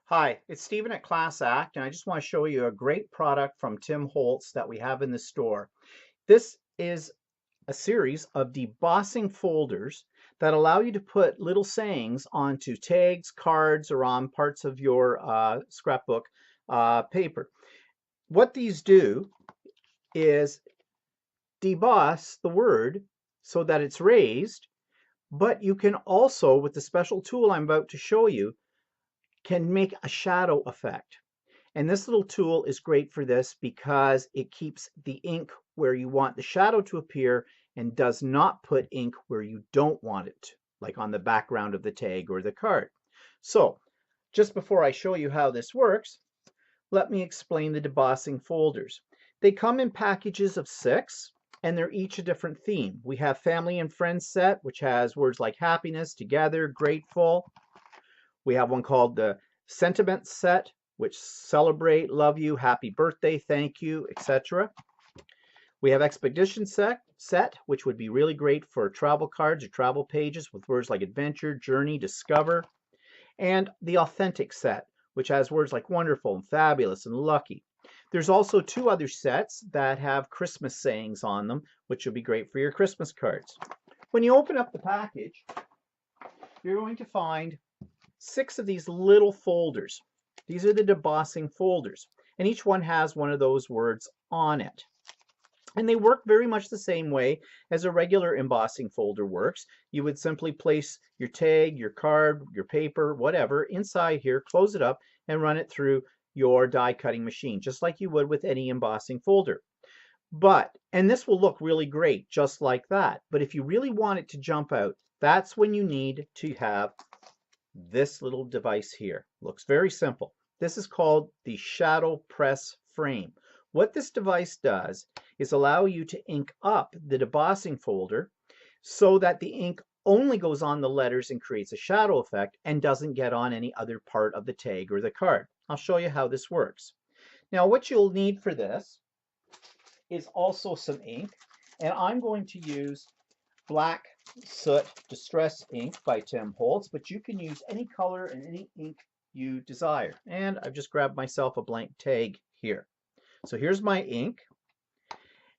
Hi, it's Stephen at Class Act, and I just want to show you a great product from Tim Holtz that we have in the store. This is a series of debossing folders that allow you to put little sayings onto tags, cards, or on parts of your scrapbook paper. What these do is deboss the word so that it's raised, but you can also, with the special tool I'm about to show you, can make a shadow effect. And this little tool is great for this because it keeps the ink where you want the shadow to appear and does not put ink where you don't want it, like on the background of the tag or the card. So, just before I show you how this works, let me explain the debossing folders. They come in packages of 6, and they're each a different theme. We have Family and Friends set, which has words like happiness, together, grateful. We have one called the Sentiment set, which celebrate, love you, happy birthday, thank you, etc. We have Expedition set, which would be really great for travel cards or travel pages with words like adventure, journey, discover. And the Authentic set, which has words like wonderful and fabulous and lucky. There's also 2 other sets that have Christmas sayings on them, which would be great for your Christmas cards. When you open up the package, you're going to find 6 of these little folders. These are the debossing folders, and each one has one of those words on it. And they work very much the same way as a regular embossing folder works. You would simply place your tag, your card, your paper, whatever, inside here, close it up, and run it through your die cutting machine, just like you would with any embossing folder. And this will look really great, just like that. But if you really want it to jump out, that's when you need to have this little device here. Looks very simple. This is called the shadow press frame. What this device does is allow you to ink up the debossing folder so that the ink only goes on the letters and creates a shadow effect and doesn't get on any other part of the tag or the card. I'll show you how this works. Now what you'll need for this is also some ink, and I'm going to use Black Soot Distress Ink by Tim Holtz, but you can use any color and any ink you desire. And I've just grabbed myself a blank tag here. So here's my ink,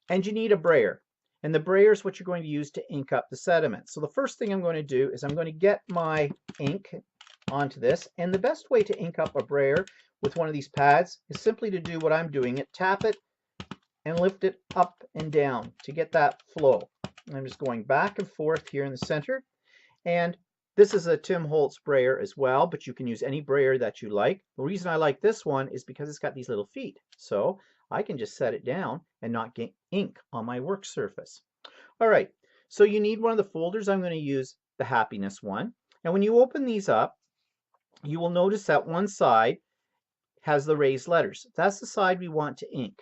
and you need a brayer. And the brayer is what you're going to use to ink up the sediment. So the first thing I'm going to do is I'm going to get my ink onto this, and the best way to ink up a brayer with one of these pads is simply to do what I'm doing it, tap it, and lift it up and down to get that flow. I'm just going back and forth here in the center, and this is a Tim Holtz brayer as well, but you can use any brayer that you like. The reason I like this one is because it's got these little feet, so I can just set it down and not get ink on my work surface. All right, so you need one of the folders. I'm going to use the happiness one, and when you open these up, you will notice that one side has the raised letters. That's the side we want to ink.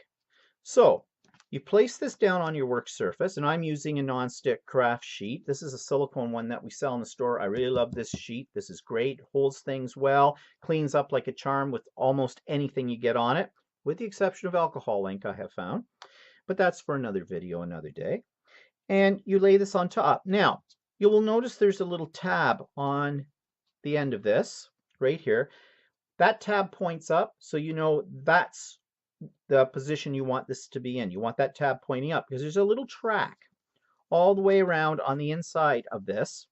So you place this down on your work surface, and I'm using a non-stick craft sheet. This is a silicone one that we sell in the store. I really love this sheet. This is great, holds things well, cleans up like a charm with almost anything you get on it, with the exception of alcohol ink, I have found. But that's for another video, another day. And you lay this on top. Now, you will notice there's a little tab on the end of this, right here. That tab points up, so you know that's the position you want this to be in. You want that tab pointing up because there's a little track all the way around on the inside of this.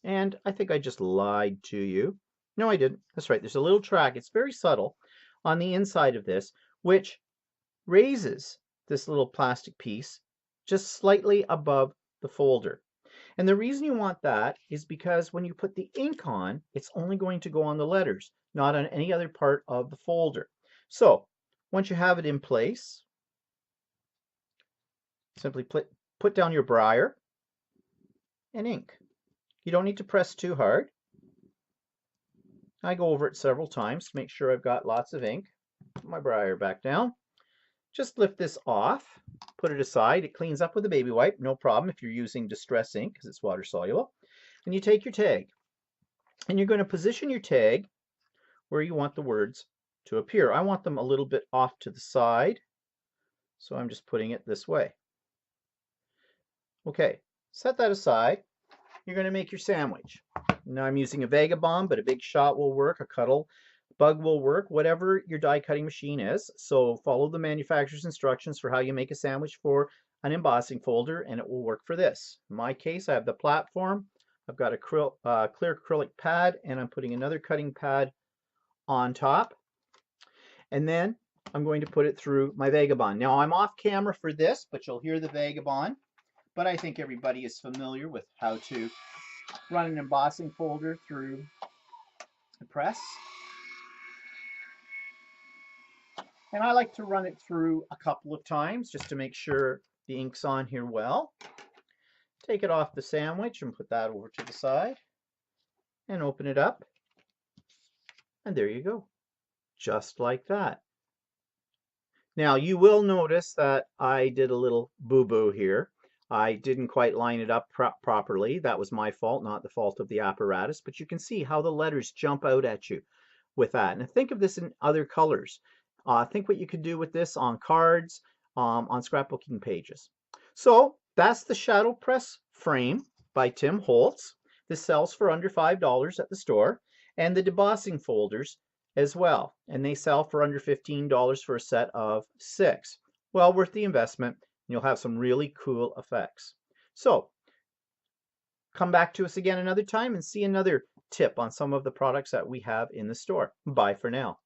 And I think I just lied to you. No, I didn't. That's right. There's a little track. It's very subtle on the inside of this, which raises this little plastic piece just slightly above the folder. And the reason you want that is because when you put the ink on, it's only going to go on the letters, not on any other part of the folder. So once you have it in place, simply put down your brayer and ink. You don't need to press too hard. I go over it several times to make sure I've got lots of ink. Put my brayer back down. Just lift this off, put it aside. It cleans up with a baby wipe, no problem if you're using distress ink because it's water soluble. And you take your tag, and you're going to position your tag where you want the words to appear. I want them a little bit off to the side, so I'm just putting it this way. Okay, set that aside. You're going to make your sandwich. Now I'm using a Vagabond, but a Big Shot will work, a Cuttle Bug will work, whatever your die cutting machine is. So follow the manufacturer's instructions for how you make a sandwich for an embossing folder, and it will work for this. In my case, I have the platform. I've got a clear acrylic pad, and I'm putting another cutting pad on top. And then I'm going to put it through my Vagabond. Now I'm off camera for this, but you'll hear the Vagabond. But I think everybody is familiar with how to run an embossing folder through the press. And I like to run it through a couple of times just to make sure the ink's on here well. Take it off the sandwich and put that over to the side and open it up. And there you go, just like that. Now you will notice that I did a little boo-boo here. I didn't quite line it up properly. That was my fault, not the fault of the apparatus, but you can see how the letters jump out at you with that. And think of this in other colors. Think what you could do with this on cards, on scrapbooking pages. So that's the Shadow Press frame by Tim Holtz. This sells for under $5 at the store, and the debossing folders as well, and they sell for under $15 for a set of 6. Well worth the investment. You'll have some really cool effects. So come back to us again another time and see another tip on some of the products that we have in the store. Bye for now.